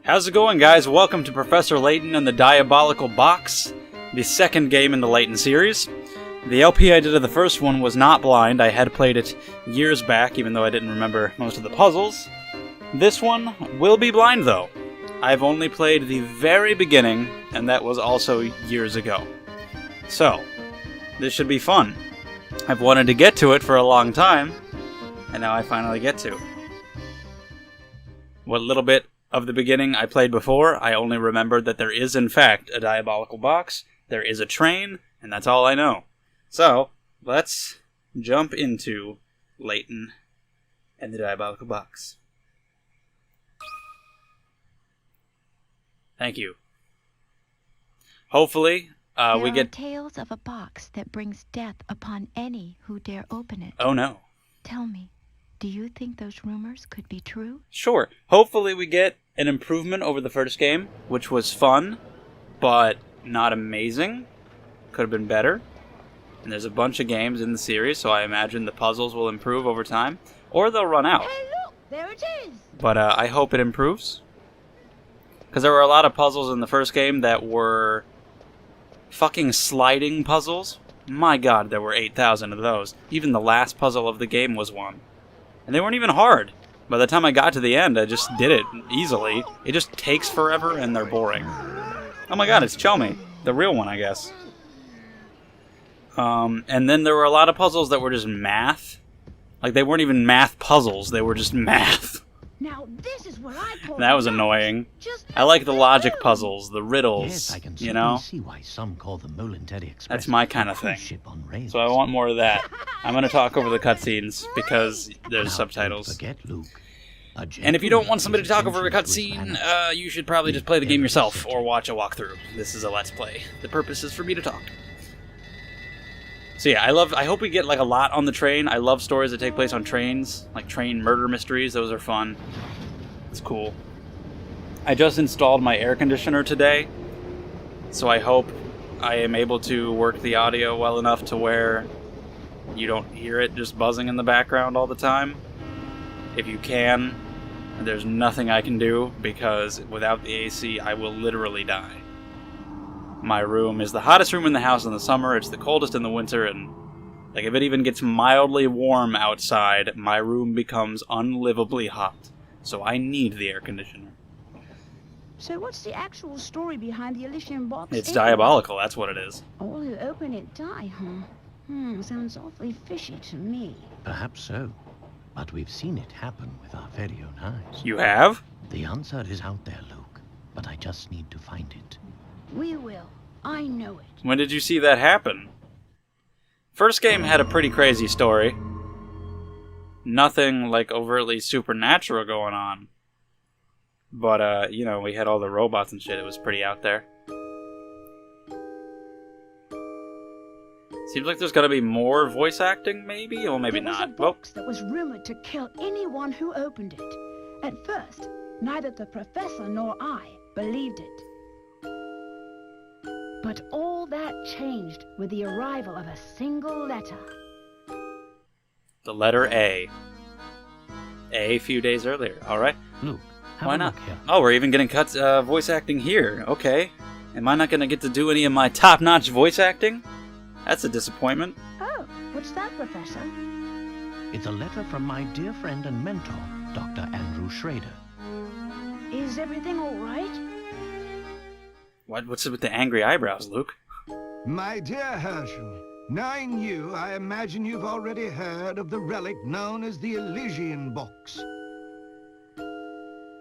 How's it going, guys? Welcome to Professor Layton and the Diabolical Box, the second game in the Layton series. The LP I did of the first one was not blind. I had played it years back, even though I didn't remember most of the puzzles. This one will be blind, though. I've only played the very beginning, and that was also years ago. So, this should be fun. I've wanted to get to it for a long time, and now I finally get to. What little bit of the beginning I played before, I only remembered that there is, in fact, a diabolical box, there is a train, and that's all I know. So, let's jump into Layton and the Diabolical Box. Thank you. Hopefully, we get... There are tales of a box that brings death upon any who dare open it. Oh no. Tell me, do you think those rumors could be true? Sure. Hopefully we get an improvement over the first game, which was fun, but not amazing. Could have been better. And there's a bunch of games in the series, so I imagine the puzzles will improve over time. Or they'll run out. Hey, look! There it is! But I hope it improves. Because there were a lot of puzzles in the first game that were fucking sliding puzzles. My god, there were 8,000 of those. Even the last puzzle of the game was one. And they weren't even hard. By the time I got to the end, I just did it easily. It just takes forever, and they're boring. Oh my god, it's Chelmy. The real one, I guess. And then there were a lot of puzzles that were just math. Like, they weren't even math puzzles, they were just math. Now, this is what I call That was annoying. I like the logic puzzles, the riddles, Yes, I can you know? see why some call the Molenterry Express That's my kind of a cruise thing. ship on rails. So I want more of that. I'm going to talk over the cutscenes because there's Now, subtitles. don't forget, Luke, a And if you don't want gentleman somebody to is talk over a essential to his cutscene, manners. you should probably just play the game yourself or watch a walkthrough. This is a Let's Play. The purpose is for me to talk. So yeah, I hope we get like a lot on the train. I love stories that take place on trains, like train murder mysteries. Those are fun. It's cool. I just installed my air conditioner today, so I hope I am able to work the audio well enough to where you don't hear it just buzzing in the background all the time. If you can, there's nothing I can do, because without the AC, I will literally die. My room is the hottest room in the house in the summer, it's the coldest in the winter, and like if it even gets mildly warm outside, my room becomes unlivably hot. So I need the air conditioner. So what's the actual story behind the Elysian box? It's anyway? diabolical, that's what it is. All who open it die, huh? Sounds awfully fishy to me. Perhaps so, but we've seen it happen with our very own eyes. You have? The answer is out there, Luke, but I just need to find it. We will. I know it. When did you see that happen? First game had a pretty crazy story. Nothing, like, overtly supernatural going on. But, you know, we had all the robots and shit. It was pretty out there. Seems like there's gonna be more voice acting, maybe? Or maybe There was not. a box that was rumored to kill anyone who opened it. At first, neither the professor nor I believed it. But all that changed with the arrival of a single letter. The letter A. A few days earlier. Alright. Luke, have Why a not? look here. Oh, we're even getting voice acting here. Okay. Am I not gonna get to do any of my top-notch voice acting? That's a disappointment. Oh, what's that, Professor? It's a letter from my dear friend and mentor, Dr. Andrew Schrader. Is everything all right? What's it with the angry eyebrows, Luke? My dear Herschel, knowing you, I imagine you've already heard of the relic known as the Elysian box.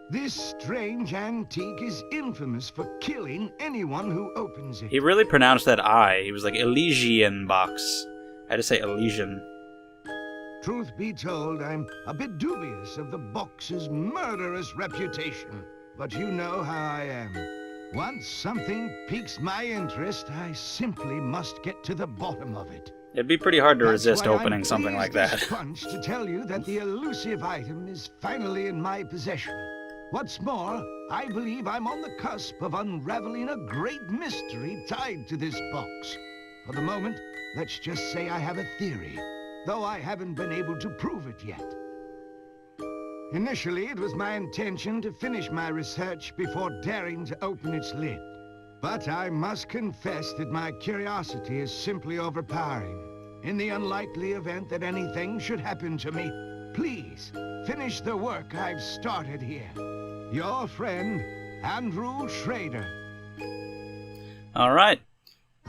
This strange antique is infamous for killing anyone who opens it. He really pronounced that I. He was like, Elysian box. I had to say Elysian. Truth be told, I'm a bit dubious of the box's murderous reputation. But you know how I am. Once something piques my interest, I simply must get to the bottom of it. It'd be pretty hard to That's resist why I'm opening something like pleased as that. punch to tell you that the elusive item is finally in my possession. What's more, I believe I'm on the cusp of unraveling a great mystery tied to this box. For the moment, let's just say I have a theory, though I haven't been able to prove it yet. Initially, it was my intention to finish my research before daring to open its lid. But I must confess that my curiosity is simply overpowering. In the unlikely event that anything should happen to me, please finish the work I've started here. Your friend, Andrew Schrader. Alright.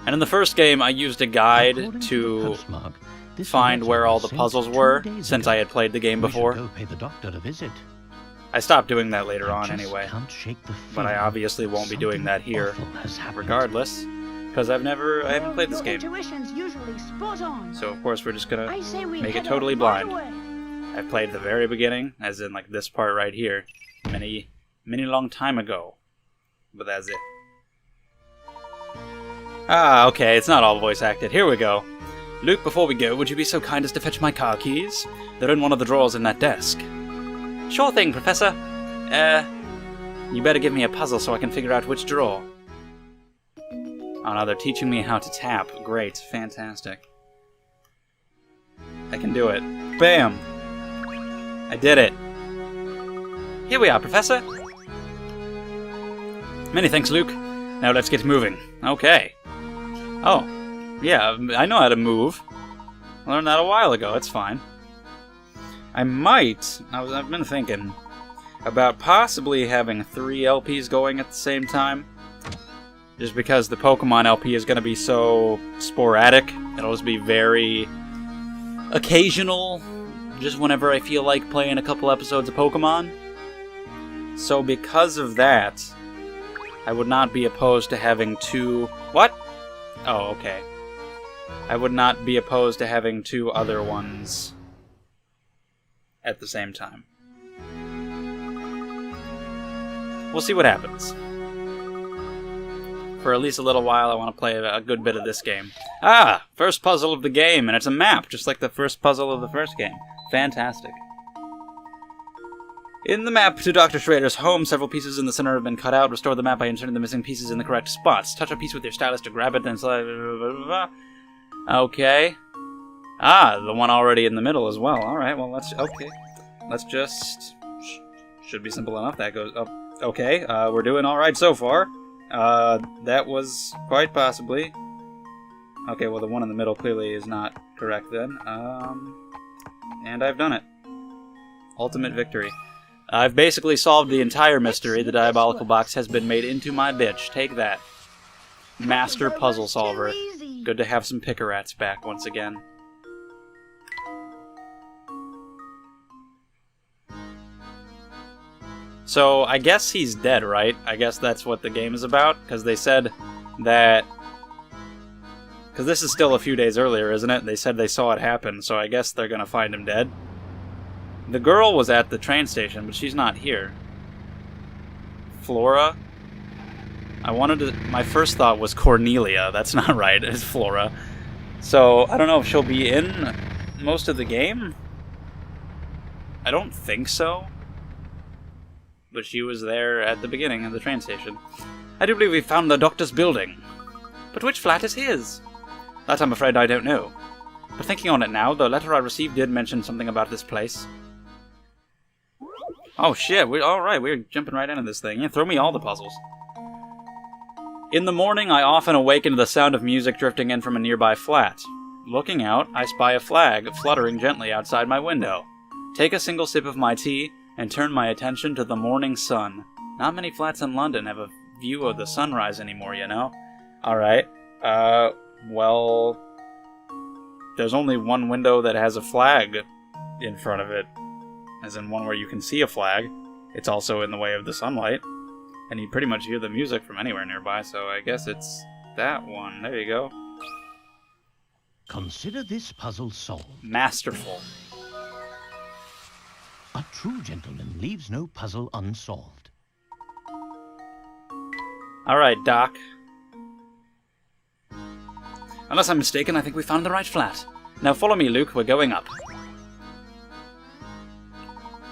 And in the first game, I used a guide According to the postmark, this find letter where all was the sent puzzles 2 were, days since ago. I had played the game We should before. go pay the doctor a visit. I stopped doing that later I on just anyway. can't shake the But I feeling obviously won't be doing that something here, awful has happened. regardless, because I haven't played this Your game. intuition's usually spot on. So of course we're just gonna I say we make it head totally off right blind. away. I played the very beginning, as in like this part right here, many long time ago. But that's it. Ah, okay, it's not all voice acted. Here we go. Luke, before we go, would you be so kind as to fetch my car keys? They're in one of the drawers in that desk. Sure thing, Professor. You better give me a puzzle so I can figure out which drawer. Oh no, they're teaching me how to tap. Great, fantastic. I can do it. Bam! I did it. Here we are, Professor. Many thanks, Luke. Now let's get moving. Okay. Oh, yeah, I know how to move. I learned that a while ago, it's fine. I've been thinking about possibly having 3 LPs going at the same time. Just because the Pokemon LP is going to be so sporadic. It'll just be very occasional, just whenever I feel like playing a couple episodes of Pokemon. So because of that, I would not be opposed to having 2... What? Oh, okay. I would not be opposed to having 2 other ones at the same time. We'll see what happens. For at least a little while, I want to play a good bit of this game. Ah! First puzzle of the game, and it's a map, just like the first puzzle of the first game. Fantastic. In the map to Dr. Schrader's home, several pieces in the center have been cut out. Restore the map by inserting the missing pieces in the correct spots. Touch a piece with your stylus to grab it, then slide... Okay. Ah, the one already in the middle as well. Alright, well, okay. Let's just... Should be simple enough. That goes up. Okay, we're doing alright so far. That was quite possibly... Okay, well, the one in the middle clearly is not correct then. And I've done it. Ultimate victory. I've basically solved the entire mystery. The Diabolical box has been made into my bitch. Take that. Master puzzle solver. Good to have some Picarats back once again. So, I guess he's dead, right? I guess that's what the game is about, because they said that... Because this is still a few days earlier, isn't it? They said they saw it happen, so I guess they're gonna find him dead. The girl was at the train station, but she's not here. Flora? My first thought was Cornelia. That's not right, it's Flora. So, I don't know if she'll be in most of the game? I don't think so. But she was there at the beginning of the train station. I do believe we found the doctor's building. But which flat is his? That I'm afraid I don't know. But thinking on it now, the letter I received did mention something about this place. Oh shit, alright, we're jumping right into this thing. Yeah, throw me all the puzzles. In the morning, I often awaken to the sound of music drifting in from a nearby flat. Looking out, I spy a flag fluttering gently outside my window. Take a single sip of my tea, and turn my attention to the morning sun. Not many flats in London have a view of the sunrise anymore, you know? Alright, well... There's only one window that has a flag in front of it. As in one where you can see a flag. It's also in the way of the sunlight. And you pretty much hear the music from anywhere nearby, so I guess it's that one. There you go. Consider this puzzle solved. Masterful. A true gentleman leaves no puzzle unsolved. Alright, Doc. Unless I'm mistaken, I think we found the right flat. Now follow me, Luke. We're going up.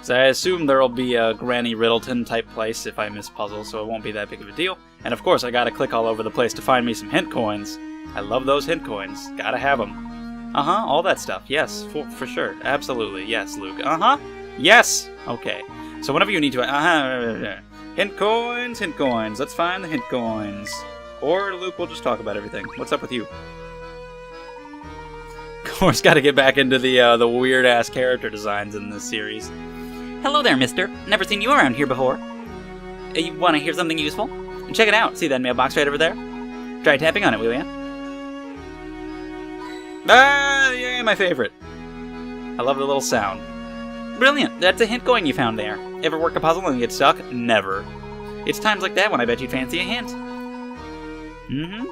So I assume there'll be a Granny Riddleton type place if I miss puzzles, so it won't be that big of a deal. And of course, I gotta click all over the place to find me some hint coins. I love those hint coins. Gotta have them. Uh-huh, all that stuff. Yes, for sure. Absolutely. Yes, Luke. Uh-huh. Yes! Okay. So whenever you need to... hint coins, hint coins. Let's find the hint coins. Or Luke will just talk about everything. What's up with you? Of course, gotta get back into the weird-ass character designs in this series. Hello there, mister. Never seen you around here before. You want to hear something useful? Check it out. See that mailbox right over there? Try tapping on it, will ya? Ah, yeah, my favorite. I love the little sound. Brilliant. That's a hint coin you found there. Ever work a puzzle and get stuck? Never. It's times like that when I bet you'd fancy a hint. Mm-hmm.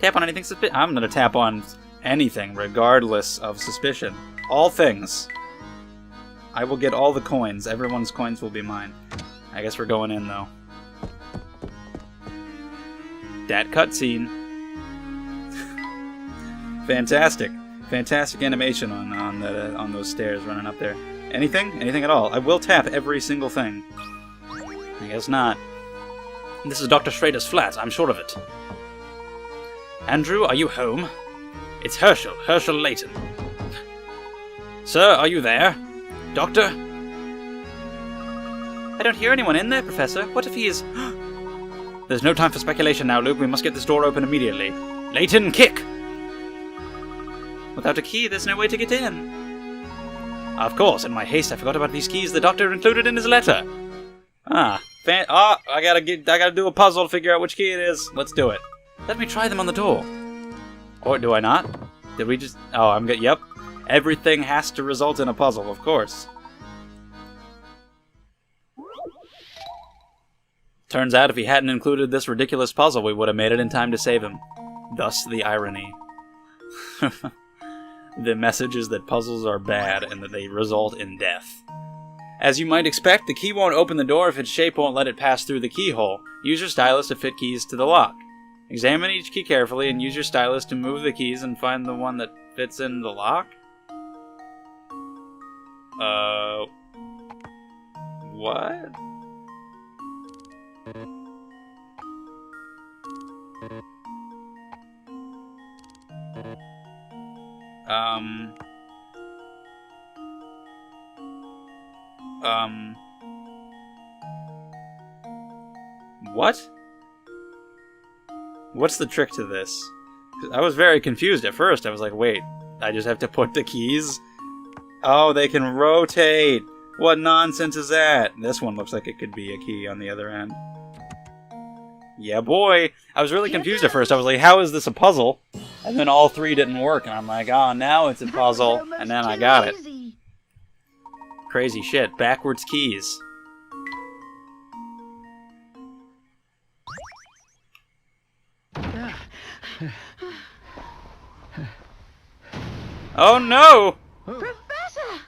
Tap on anything suspicious. I'm gonna tap on anything, regardless of suspicion. All things. I will get all the coins. Everyone's coins will be mine. I guess we're going in, though. That cutscene. Fantastic. Fantastic animation on those stairs running up there. Anything? Anything at all? I will tap every single thing. I guess not. This is Dr. Schrader's flat, I'm sure of it. Andrew, are you home? It's Herschel Layton. Sir, are you there? Doctor? I don't hear anyone in there, Professor. What if he is... There's no time for speculation now, Luke. We must get this door open immediately. Layton, kick! Without a key, there's no way to get in. Of course, in my haste, I forgot about these keys the doctor included in his letter. I gotta do a puzzle to figure out which key it is. Let's do it. Let me try them on the door. Or do I not? Did we just... Oh, I'm good. Yep. Everything has to result in a puzzle, of course. Turns out if he hadn't included this ridiculous puzzle, we would have made it in time to save him. Thus the irony. The message is that puzzles are bad and that they result in death. As you might expect, the key won't open the door if its shape won't let it pass through the keyhole. Use your stylus to fit keys to the lock. Examine each key carefully and use your stylus to move the keys and find the one that fits in the lock? What? What? What's the trick to this? I was very confused at first. I was like, wait, I just have to put the keys? Oh, they can rotate! What nonsense is that? This one looks like it could be a key on the other end. Yeah, boy! I was really confused at first. I was like, how is this a puzzle? And then all three didn't work, and I'm like, oh, now it's a puzzle. And then I got it. Crazy shit. Backwards keys. Oh no! Professor!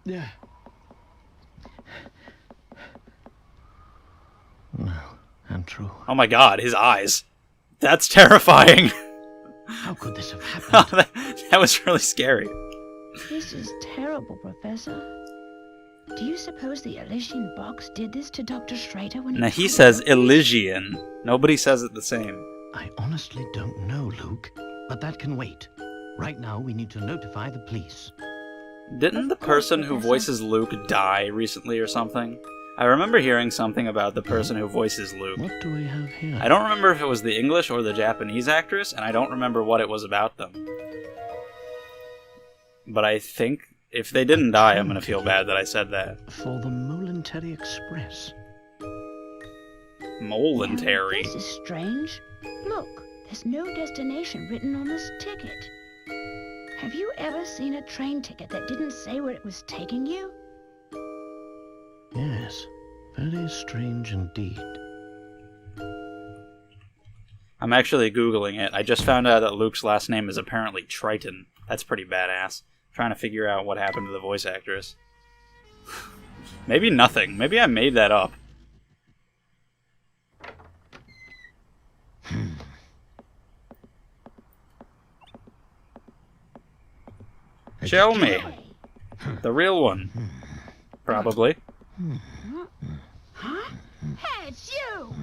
Yeah. No, Andrew. Oh my god, his eyes. That's terrifying. How could this have happened? That was really scary. This is terrible, Professor. Do you suppose the Elysian box did this to Dr. Schrader when he... Now he says Elysian. Nobody says it the same. I honestly don't know, Luke. But that can wait. Right now, we need to notify the police. Didn't the person who voices Luke die recently or something? I remember hearing something about the person who voices Luke. What do we have here? I don't remember if it was the English or the Japanese actress, and I don't remember what it was about them. But I think if they didn't die, I'm gonna feel bad that I said that. For the Momentary Express. Momentary? This is strange. Look, there's no destination written on this ticket. Have you ever seen a train ticket that didn't say where it was taking you? Yes, very strange indeed. I'm actually Googling it. I just found out that Luke's last name is apparently Triton. That's pretty badass. I'm trying to figure out what happened to the voice actress. Maybe nothing. Maybe I made that up. Show me. The real one. Probably. Huh? Hey, it's you!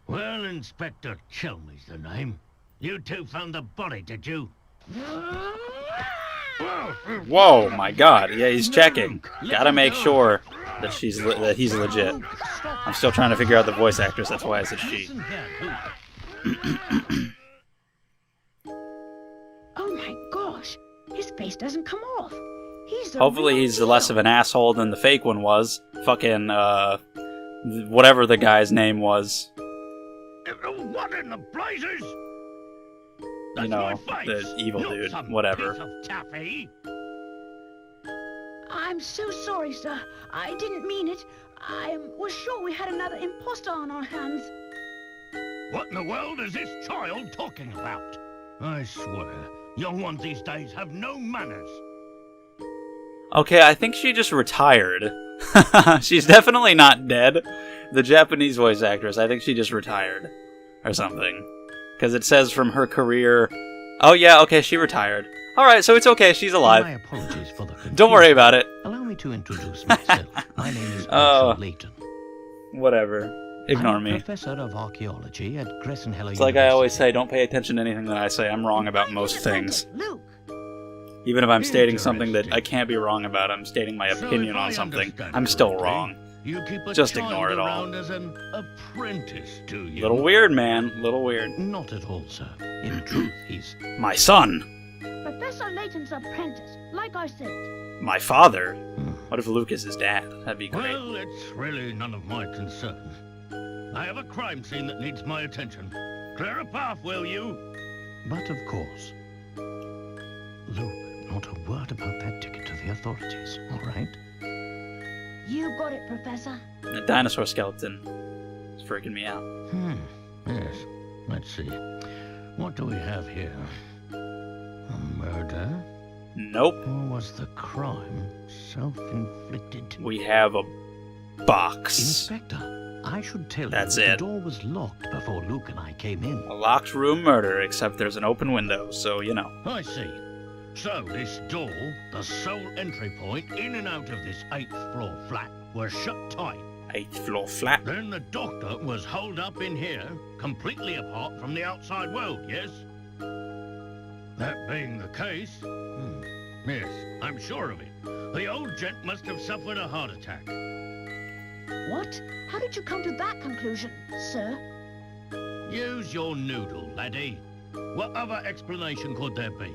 Well, Inspector Chelmey's the name. You two found the body, did you? Whoa, my God! Yeah, he's checking. Gotta make sure that that he's legit. I'm still trying to figure out the voice actress. That's why I said she. Oh my gosh, his face doesn't come off. Hopefully he's less of an asshole than the fake one was. Fucking, whatever the guy's name was. What in the blazes? You know, the evil dude. Whatever. I'm so sorry, sir. I didn't mean it. I was sure we had another imposter on our hands. What in the world is this child talking about? I swear, young ones these days have no manners. Okay, I think she just retired. She's definitely not dead. The Japanese voice actress, I think she just retired. Or something. Because it says from her career... Oh yeah, okay, she retired. Alright, so it's okay, she's alive. My apologies for the confusion. Don't worry about it. Allow me to introduce myself. My name is Layton. Whatever. Ignore me. I'm a professor of archaeology at Gressenheller It's like I always say, don't pay attention to anything that I say. I'm wrong about most things. Luke. Even if I'm stating something that I can't be wrong about, I'm stating my opinion on something, I'm still wrong. You keep a Just child ignore it all. around as an apprentice, do you? Little weird, man. Little weird. Not at all, sir. In truth, he's... My son! Professor Layton's apprentice, like I said. My father? What if Luke is his dad? That'd be great. Well, it's really none of my concern. I have a crime scene that needs my attention. Clear a path, will you? But of course. Luke, not a word about that ticket to the authorities, all right? You got it, Professor. The dinosaur skeleton is freaking me out. Yes. Let's see. What do we have here? A murder? Nope. Or was the crime self-inflicted? We have a box. Inspector, I should tell That's you that it. the door was locked before Luke and I came in. A locked room murder, except there's an open window, so you know. I see. So this door, the sole entry point in and out of this 8th floor flat, was shut tight. 8th floor flat. Then the doctor was holed up in here, completely apart from the outside world, yes? That being the case, yes, I'm sure of it. The old gent must have suffered a heart attack. What? How did you come to that conclusion, sir? Use your noodle, laddie. What other explanation could there be?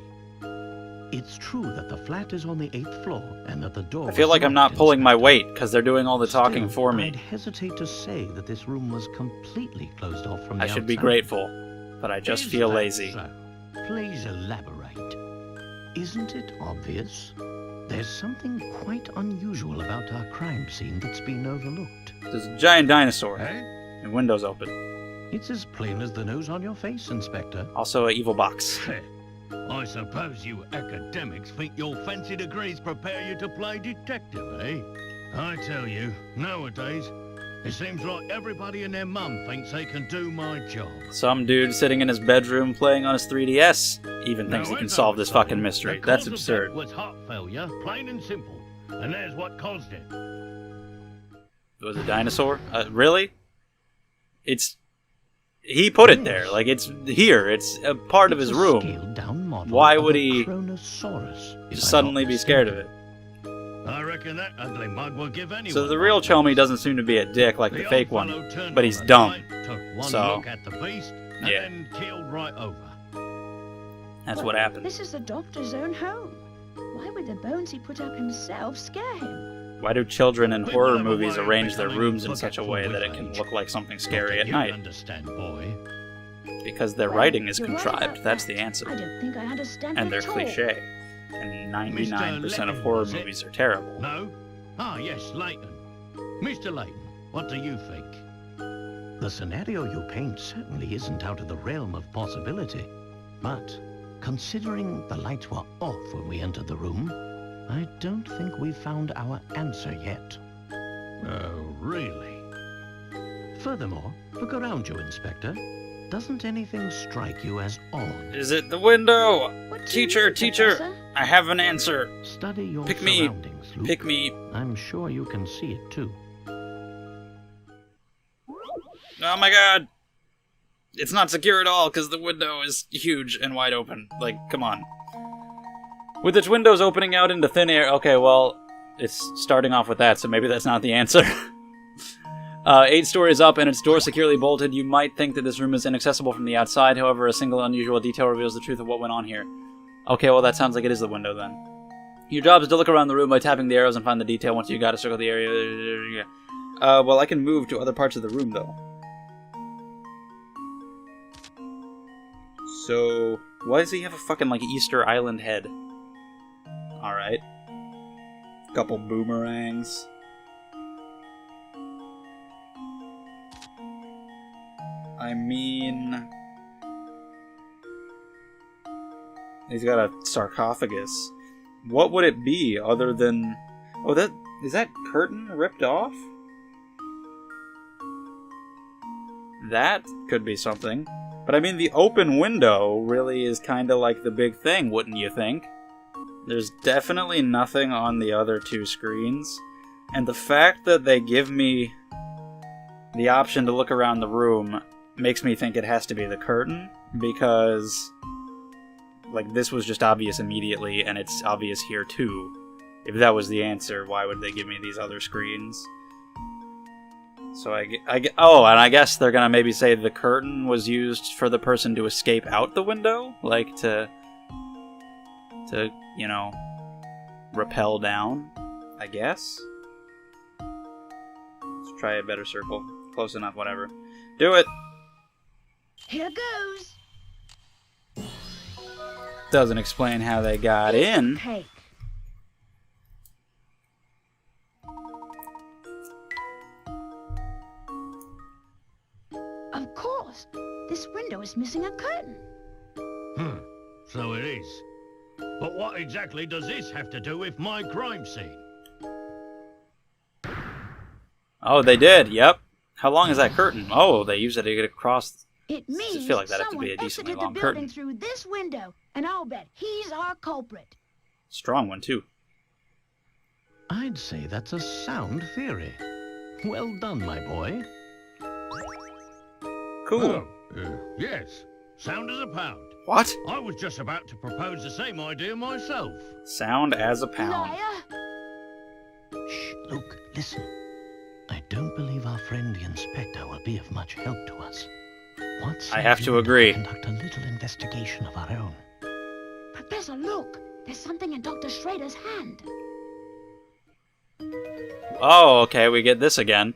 It's true that the flat is on the 8th floor and that the door I feel was like I'm not locked, pulling my Inspector. weight, because they're doing all the talking Still, for me. I'd hesitate to say that this room was completely closed off from the I should be outside. grateful, but I just Is feel that lazy. so? Please elaborate. Isn't it obvious? There's something quite unusual about our crime scene that's been overlooked. There's a giant dinosaur, Eh? and windows open. It's as plain as the nose on your face, Inspector. Also, an evil box. I suppose you academics think your fancy degrees prepare you to play detective, eh? I tell you, nowadays, it seems like everybody and their mum thinks they can do my job. Some dude sitting in his bedroom playing on his 3DS even thinks he can solve this fucking mystery. The That's cause of absurd. death was heart failure, plain and simple. And there's what caused it. It was a dinosaur? Really? He put it there. Like, it's here. It's a part of his It's a room. scaled-down model Why of would a he Kronosaurus, if Just I'm suddenly not be scared of it. I reckon that ugly mug will give anyone. So the real Chelmy doesn't seem to be a dick like the old fake fellow one, turned but on he's the dumb. night, took one So, look at the beast, and yeah. then keeled right over. That's what happened. This is the doctor's own home. Why would the bones he put up himself scare him? Why do children in People horror have a movies way of arrange their becoming rooms in such a way forgetful that it with can age. look like something Not scary that at you night? understand, boy. Because their Well, writing is you're right contrived. about That's that. the answer. I don't think I understand And that they're at all. cliche. And 99% of Layton, horror was it? movies are terrible. No? Ah, yes, Layton. Mr. Layton, what do you think? The scenario you paint certainly isn't out of the realm of possibility. But, considering the lights were off when we entered the room, I don't think we've found our answer yet. Oh, really? Furthermore, look around you, Inspector. Doesn't anything strike you as odd? Is it the window? What do you Teacher, mean, teacher, Professor? I have an answer. Study your Pick me. surroundings, Luke. Pick me. I'm sure you can see it too. Oh my god! It's not secure at all because the window is huge and wide open. Like, come on. With its windows opening out into thin air... Okay, well, it's starting off with that, so maybe that's not the answer. 8 stories up and its door securely bolted. You might think that this room is inaccessible from the outside. However, a single unusual detail reveals the truth of what went on here. Okay, well, that sounds like it is the window, then. Your job is to look around the room by tapping the arrows and find the detail. Once you got to circle the area... well, I can move to other parts of the room, though. So, why does he have a fucking, like, Easter Island head? Alright. Couple boomerangs. I mean... He's got a sarcophagus. What would it be other than... Oh, is that curtain ripped off? That could be something. But I mean, the open window really is kind of like the big thing, wouldn't you think? There's definitely nothing on the other 2 screens. And the fact that they give me the option to look around the room makes me think it has to be the curtain, because, like, this was just obvious immediately, and it's obvious here too. If that was the answer, why would they give me these other screens? So oh, and I guess they're gonna maybe say the curtain was used for the person to escape out the window? Like, to you know, rappel down, I guess? Let's try a better circle. Close enough, whatever. Do it! Here goes. Doesn't explain how they got in. Cake. Of course. This window is missing a curtain. So it is. But what exactly does this have to do with my crime scene? Oh, they did, yep. How long is that curtain? Oh, they used it to get across... It means I feel like that'd have to be a someone decently exited long the building curtain. through this window, and I'll bet he's our culprit. Strong one, too. I'd say that's a sound theory. Well done, my boy. Cool. Yes. Sound as a pound. What? I was just about to propose the same idea myself. Sound as a pound. Liar! Shh, Luke, listen. I don't believe our friend the inspector will be of much help to us. I have to agree. Conduct a little investigation of our own. Professor, look! There's something in Dr. Schrader's hand. Oh, okay, we get this again.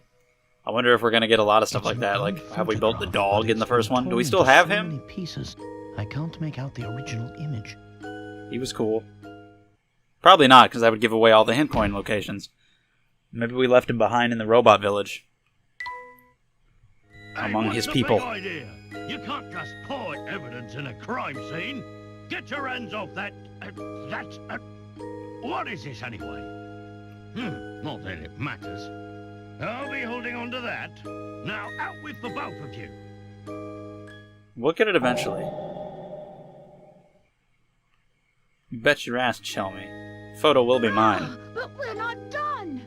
I wonder if we're gonna get a lot of stuff like that. Like, have we built the dog in the first one? Do we still have him? So many pieces, I can't make out the original image. He was cool. Probably not, because that would give away all the hint coin locations. Maybe we left him behind in the robot village. Among his people. Big idea? You can't just point evidence in a crime scene. Get your hands off that... what is this anyway? Not that it matters. I'll be holding on to that. Now out with the both of you. We'll get it eventually. You bet your ass, Chelmy. Photo will be mine. But we're not done!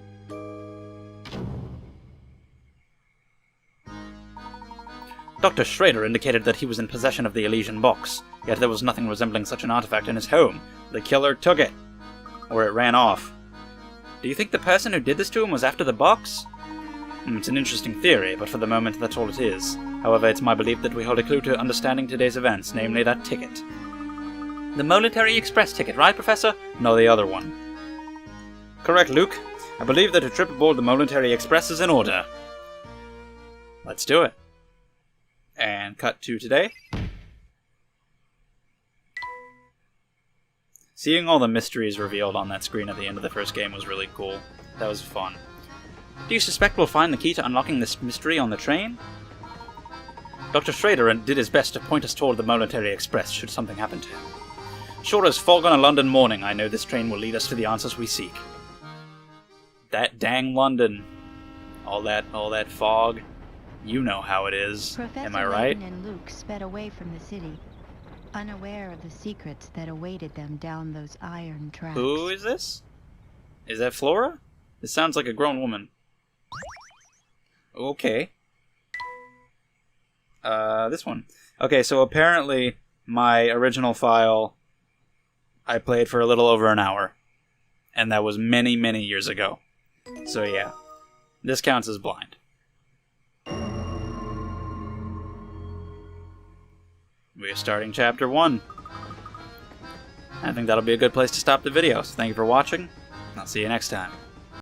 Dr. Schrader indicated that he was in possession of the Elysian box, yet there was nothing resembling such an artifact in his home. The killer took it. Or it ran off. Do you think the person who did this to him was after the box? It's an interesting theory, but for the moment that's all it is. However, it's my belief that we hold a clue to understanding today's events, namely that ticket. The Military Express ticket, right, Professor? No, the other one. Correct, Luke. I believe that a trip aboard the Military Express is in order. Let's do it. And cut to today. Seeing all the mysteries revealed on that screen at the end of the first game was really cool. That was fun. Do you suspect we'll find the key to unlocking this mystery on the train? Dr. Schrader did his best to point us toward the Military Express should something happen to him. Sure as fog on a London morning, I know this train will lead us to the answers we seek. That dang London. All that fog. You know how it is. Professor Am I right? Layton and Luke sped away from the city, unaware of the secrets that awaited them down those iron tracks. Who is this? Is that Flora? This sounds like a grown woman. Okay. This one. Okay, so apparently my original file, I played for a little over an hour. And that was many, many years ago. So yeah, this counts as blind. We're starting Chapter 1. I think that'll be a good place to stop the video, so thank you for watching. I'll see you next time.